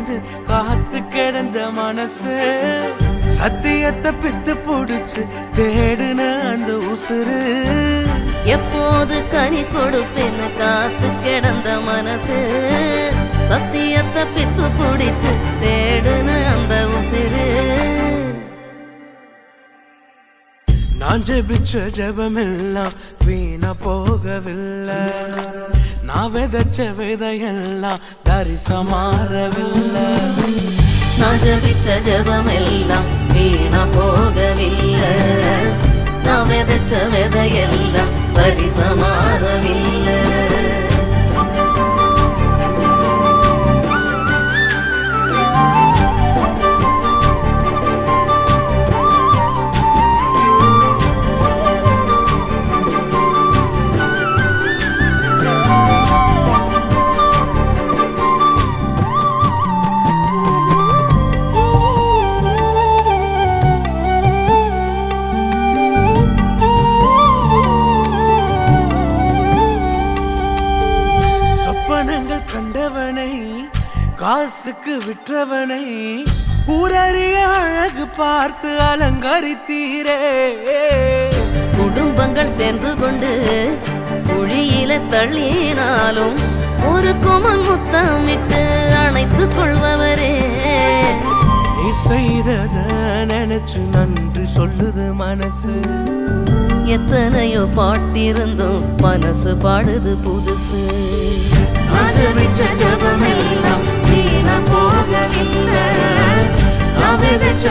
கொண்டு காத்து கிடந்த மனசு சத்தியத்தை பித்து புடிச்சு தேடுன அந்த உசுறு எப்போது கனி கொடுப்பேன்னு காத்து கிடந்த மனசு சத்தியத்தை பித்து புடிச்சு தேடுன அந்த உசுறு நான் ஜெபிச்ச ஜெபமெல்லாம் வீணா போகவில்லை நான் விதைச்ச விதையெல்லாம் தரிசமாறவில்லை நான் ஜெபிச்ச ஜெபமெல்லாம் வீணா போகவில்லை நான் விதைச்ச விதையெல்லாம் தரிசமாறவில்லை கண்டவனை காசுக்கு விற்றவனை ஊரறிய அழகு பார்த்து அலங்கரித்தீரே குடும்பங்கள் சேர்ந்து கொண்டு குழியில தள்ளினாலும் ஒரு குமன் முத்தமிட்டு அணைத்துக் கொள்பவரே நீ செய்தத நினைச்சு நன்றி சொல்லுது மனசு எத்தனையோ பாட்டிருந்தோம் மனசு பாடுது புதுசு நான் ஜெபிச்ச ஜெபமெல்லாம் வீணா போகவில்லை நான் விதைச்ச